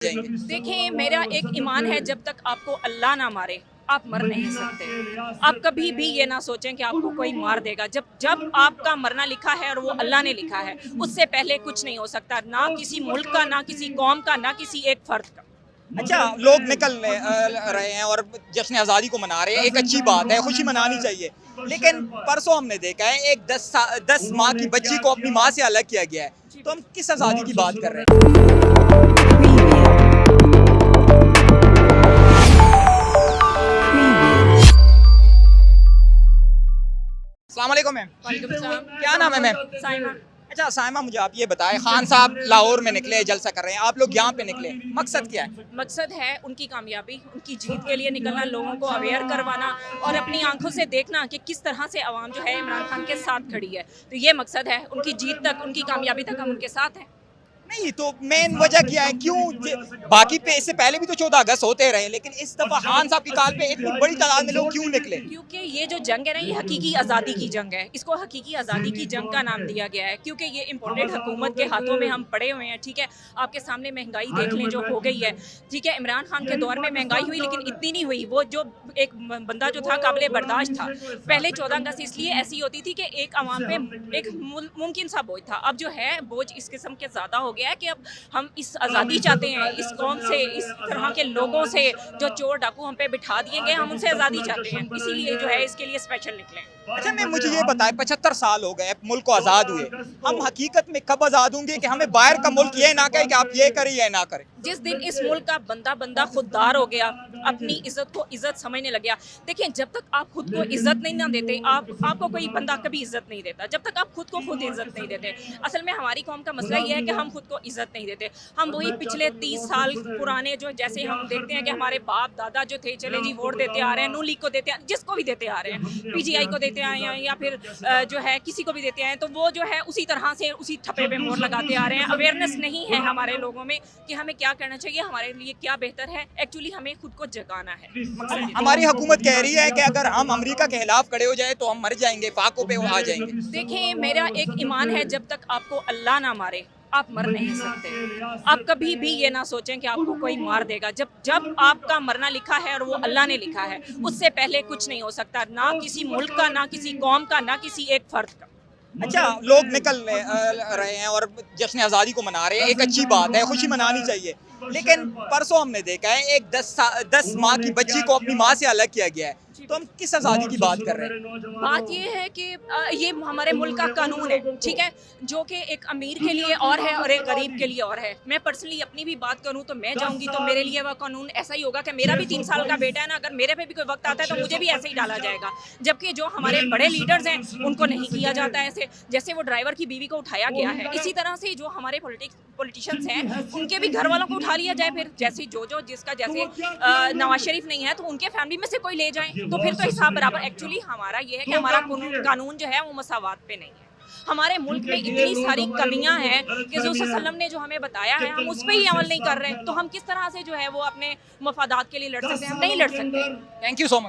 جائیں گے؟ دیکھیں میرا ایک ایمان ہے جب تک آپ کو اللہ نہ مارے آپ مر نہیں سکتے. آپ کبھی بھی یہ نہ سوچیں کہ آپ کو کوئی مار دے گا. جب آپ کا مرنا لکھا ہے اور وہ اللہ نے لکھا ہے اس سے پہلے کچھ نہیں ہو سکتا, نہ کسی ملک کا, نہ کسی قوم کا, نہ کسی ایک فرد کا. اچھا, لوگ نکل رہے ہیں اور جشن آزادی کو منا رہے ہیں, ایک اچھی بات ہے, خوشی منانی چاہیے, لیکن پرسوں ہم نے دیکھا ہے ایک 10 ماہ کی بچی کو اپنی ماں سے الگ کیا گیا ہے, تو ہم کس آزادی کی بات کر رہے ہیں؟ السلام علیکم میم. وعلیکم السلام. کیا نام ہے میم؟ سائمہ. اچھا سائمہ, مجھے آپ یہ بتائیں, خان صاحب لاہور میں نکلے, جلسہ کر رہے ہیں, آپ لوگ یہاں پہ نکلے, مقصد کیا ہے؟ مقصد ہے ان کی کامیابی, ان کی جیت کے لیے نکلنا, لوگوں کو اویئر کروانا اور اپنی آنکھوں سے دیکھنا کہ کس طرح سے عوام جو ہے عمران خان کے ساتھ کھڑی ہے. تو یہ مقصد ہے, ان کی جیت تک, ان کی کامیابی تک ہم ان کے ساتھ ہیں. نہیں تو مین وجہ کیا ہے, کیوں باقی پہ اس سے پہلے بھی تو 14 اگست ہوتے رہے, لیکن اس دفعہ خان صاحب کی کال پہ اتنی بڑی تعداد میں لوگ کیوں نکلے؟ کیونکہ یہ جو جنگ ہے نا, یہ حقیقی آزادی کی جنگ ہے. اس کو حقیقی آزادی کی جنگ کا نام دیا گیا ہے کیونکہ یہ امپورٹڈ حکومت کے ہاتھوں میں ہم پڑے ہوئے ہیں. ٹھیک ہے, آپ کے سامنے مہنگائی دیکھ لیں جو ہو گئی ہے. ٹھیک ہے, عمران خان کے دور میں مہنگائی ہوئی لیکن اتنی نہیں ہوئی. وہ جو ایک بندہ جو تھا قابل برداشت تھا. پہلے 14 اگست اس لیے ایسی ہوتی تھی کہ ایک عوام پہ ایک ممکن سا بوجھ تھا. اب جو ہے بوجھ اس قسم کے زیادہ ہو گیا ہے کہ اب ہم اس آزادی چاہتے ہیں, اس قوم سے, اس طرح کے لوگوں سے جو چور ڈاکو ہم پہ بٹھا دیے گئے, ہم ان سے آزادی چاہتے ہیں. اسی لیے جو ہے اس کے لیے اسپیشل نکلے. اچھا میں مجھے یہ بتائیں, 75 سال ہو گئے ملک کو آزاد ہوئے, ہم حقیقت میں کب آزاد ہوں گے کہ ہمیں باہر کا ملک یہ نہ کہے کہ آپ یہ کریں یا نہ کریں؟ جس دن اس ملک کا بندہ خوددار ہو گیا, اپنی عزت کو عزت سمجھنے لگ گیا. دیکھیں جب تک آپ خود کو عزت نہیں نہ دیتے, آپ کو کوئی بندہ کبھی عزت نہیں دیتا. جب تک آپ خود کو خود عزت نہیں دیتے. اصل میں ہماری قوم کا مسئلہ یہ ہے کہ ہم خود کو عزت نہیں دیتے. ہم وہی پچھلے 30 سال پرانے جو جیسے ہم دیکھتے ہیں کہ ہمارے باپ دادا جو تھے, چلے جی ووٹ دیتے آ رہے ہیں, نون لیگ کو دیتے ہیں, جس کو بھی دیتے آ رہے ہیں, پی جی آئی کو دیتے آئے ہیں یا پھر جو ہے کسی کو بھی دیتے آئے ہیں, تو وہ جو ہے اسی طرح سے اسی ٹھپے پہ مور لگاتے آ رہے ہیں. اویئرنیس نہیں ہے ہمارے لوگوں میں کہ ہمیں کیا کرنا چاہیے, ہمارے لیے کیا بہتر ہے. ایکچولی ہمیں خود کو جگانا ہے. ہماری حکومت کہہ رہی ہے کہ اگر ہم امریکہ کے خلاف کھڑے ہو جائیں تو ہم مر جائیں گے, فاقوں پہ آ جائیں گے. دیکھیں میرا ایک ایمان ہے جب تک آپ کو اللہ نہ مارے آپ مر نہیں سکتے. آپ کبھی بھی یہ نہ سوچیں کہ آپ کو کوئی مار دے گا. جب آپ کا مرنا لکھا ہے اور وہ اللہ نے لکھا ہے اس سے پہلے کچھ نہیں ہو سکتا, نہ کسی ملک کا, نہ کسی قوم کا, نہ کسی ایک فرد کا. اچھا, لوگ نکل رہے ہیں اور جشن آزادی کو منا رہے ہیں, ایک اچھی بات ہے, خوشی منانی چاہیے, لیکن پرسوں ہم نے دیکھا ہے ایک 10 ماہ کی بچی کو اپنی ماں سے الگ کیا گیا ہے, تو ہم کس آزادی کی بات کر رہے ہیں؟ بات یہ ہے کہ یہ ہمارے ملک کا قانون ہے, ٹھیک ہے, جو کہ ایک امیر کے لیے اور ہے اور ایک غریب کے لیے اور ہے. میں پرسنلی اپنی بھی بات کروں تو میں جاؤں گی تو میرے لیے وہ قانون ایسا ہی ہوگا کہ میرا بھی 3 سال کا بیٹا ہے نا, اگر میرے پہ بھی کوئی وقت آتا ہے تو مجھے بھی ایسے ہی ڈالا جائے گا. جبکہ جو ہمارے بڑے لیڈرز ہیں ان کو نہیں کیا جاتا ایسے, جیسے وہ ڈرائیور کی بیوی کو اٹھایا گیا ہے, اسی طرح سے جو ہمارے پولیٹیشینس ہیں ان کے بھی گھر والوں کو اٹھا لیا جائے. پھر جیسے جو جس کا جیسے نواز شریف نہیں ہے تو ان کے فیملی میں سے کوئی لے جائیں, تو پھر تو حساب برابر. ایکچولی ہمارا یہ ہے کہ ہمارا قانون جو ہے وہ مساوات پہ نہیں ہے. ہمارے ملک میں اتنی ساری کمیاں ہیں کہ حضور صلی اللہ علیہ وسلم نے جو ہمیں بتایا ہے ہم اس پہ ہی عمل نہیں کر رہے, تو ہم کس طرح سے جو ہے وہ اپنے مفادات کے لیے لڑ سکتے ہیں؟ ہم نہیں لڑ سکتے. Thank you so much.